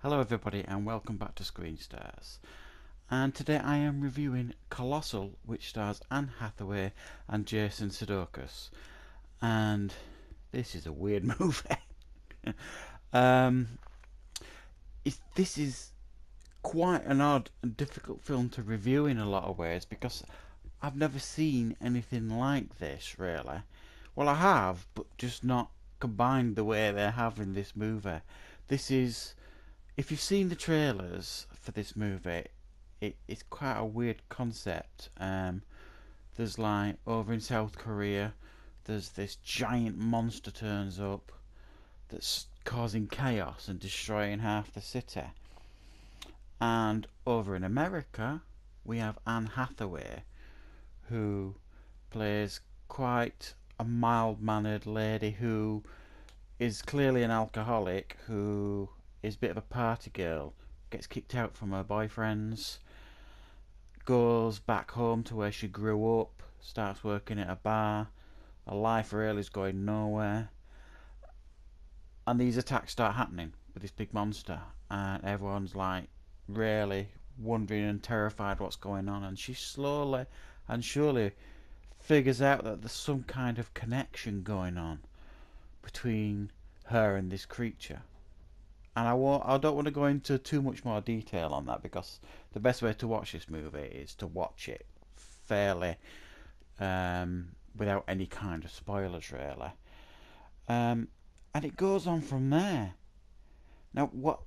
Hello everybody and welcome back to Screen Stars. And today I am reviewing Colossal, which stars Anne Hathaway and Jason Sudeikis. And this is a weird movie. um, this is quite an odd and difficult film to review in a lot of ways because I've never seen anything like this really. Well, I have, but just not combined the way they have in this movie. This is, if you've seen the trailers for this movie, it's quite a weird concept. There's like over in South Korea, there's this giant monster turns up that's causing chaos and destroying half the city. And over in America, we have Anne Hathaway, who plays quite a mild-mannered lady who is clearly an alcoholic, who is a bit of a party girl, gets kicked out from her boyfriends, goes back home to where she grew up, starts working at a bar. Her life really is going nowhere. And these attacks start happening with this big monster, and everyone's like really wondering and terrified what's going on. And she slowly and surely figures out that there's some kind of connection going on between her and this creature. And I don't want to go into too much more detail on that because the best way to watch this movie is to watch it fairly without any kind of spoilers, really. And it goes on from there. Now, what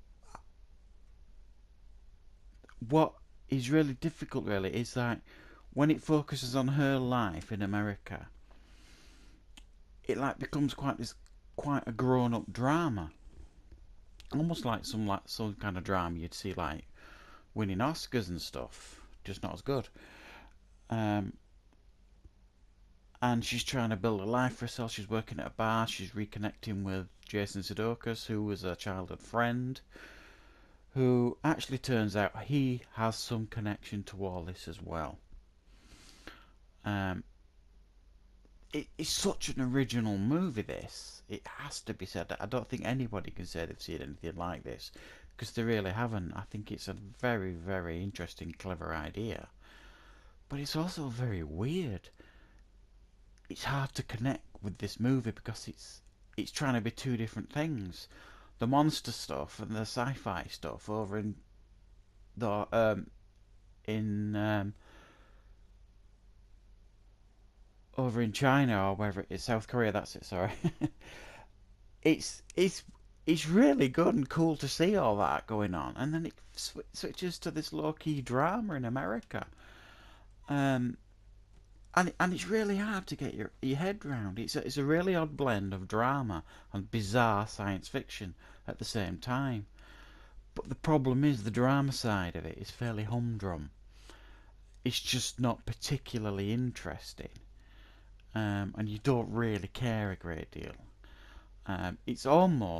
is really difficult, really, is that when it focuses on her life in America, it like becomes quite a grown-up drama, almost like some kind of drama you'd see like winning Oscars and stuff, just not as good. Um, and she's trying to build a life for herself. She's working at a bar. She's reconnecting with Jason Sudeikis, who was a childhood friend, who actually turns out he has some connection to all this as well. Um, it's such an original movie, this. It has to be said. I don't think anybody can say they've seen anything like this, because they really haven't. I think it's a very, very interesting, clever idea. But it's also very weird. It's hard to connect with this movie because it's trying to be two different things. The monster stuff and the sci-fi stuff over the in over in China or wherever it is, South Korea. That's it. Sorry. it's it's it's really good and cool to see all that going on, and then it switches to this low-key drama in America. Um, and it's really hard to get your head round. It's a really odd blend of drama and bizarre science fiction at the same time. But the problem is the drama side of it is fairly humdrum. It's just not particularly interesting, and you don't really care a great deal. It's um,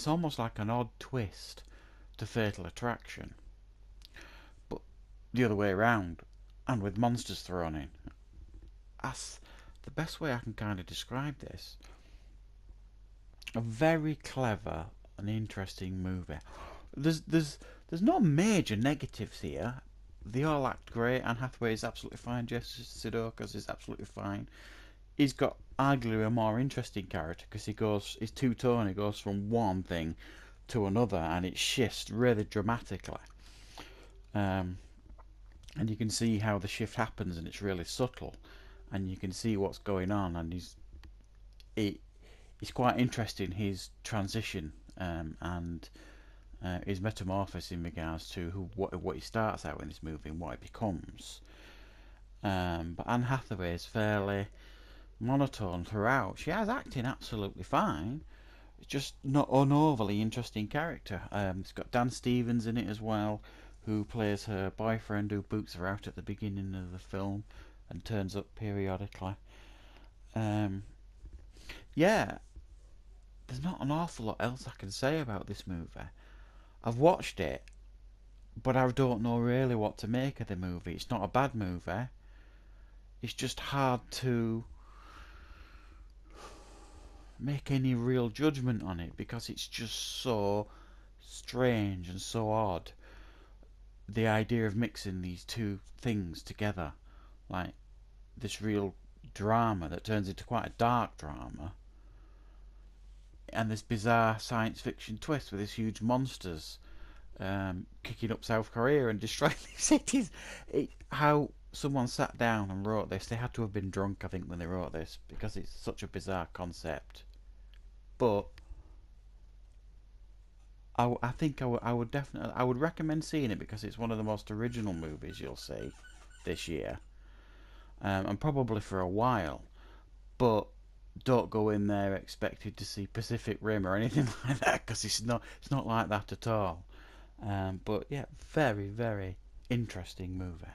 almost like an odd twist to Fatal Attraction, but the other way around, and with monsters thrown in. That's the best way I can kind of describe this. A very clever and interesting movie. There's no major negatives here. They all act great. Anne Hathaway is absolutely fine. Jesse Sudeikis is absolutely fine. He's got arguably a more interesting character because he's two-tone. He goes from one thing to another, and it shifts really dramatically. Um, and you can see how the shift happens, and it's really subtle, and you can see what's going on, and it's quite interesting, his transition, and his metamorphosis in regards to what he starts out in this movie and what it becomes. But Anne Hathaway is fairly monotone throughout. She has acting absolutely fine. It's just not an overly interesting character. It's got Dan Stevens in it as well, who plays her boyfriend, who boots her out at the beginning of the film and turns up periodically. Um, yeah, there's not an awful lot else I can say about this movie. I've watched it, but I don't know really what to make of the movie. It's not a bad movie. It's just hard to make any real judgment on it because it's just so strange and so odd. The idea of mixing these two things together, like this real drama that turns into quite a dark drama, and this bizarre science fiction twist with these huge monsters kicking up South Korea and destroying these cities. How someone sat down and wrote this, they had to have been drunk, I think, when they wrote this, because it's such a bizarre concept. But I think I would definitely, I would recommend seeing it because it's one of the most original movies you'll see this year, and probably for a while. But don't go in there expected to see Pacific Rim or anything like that, because it's not like that at all. But yeah, very interesting movie.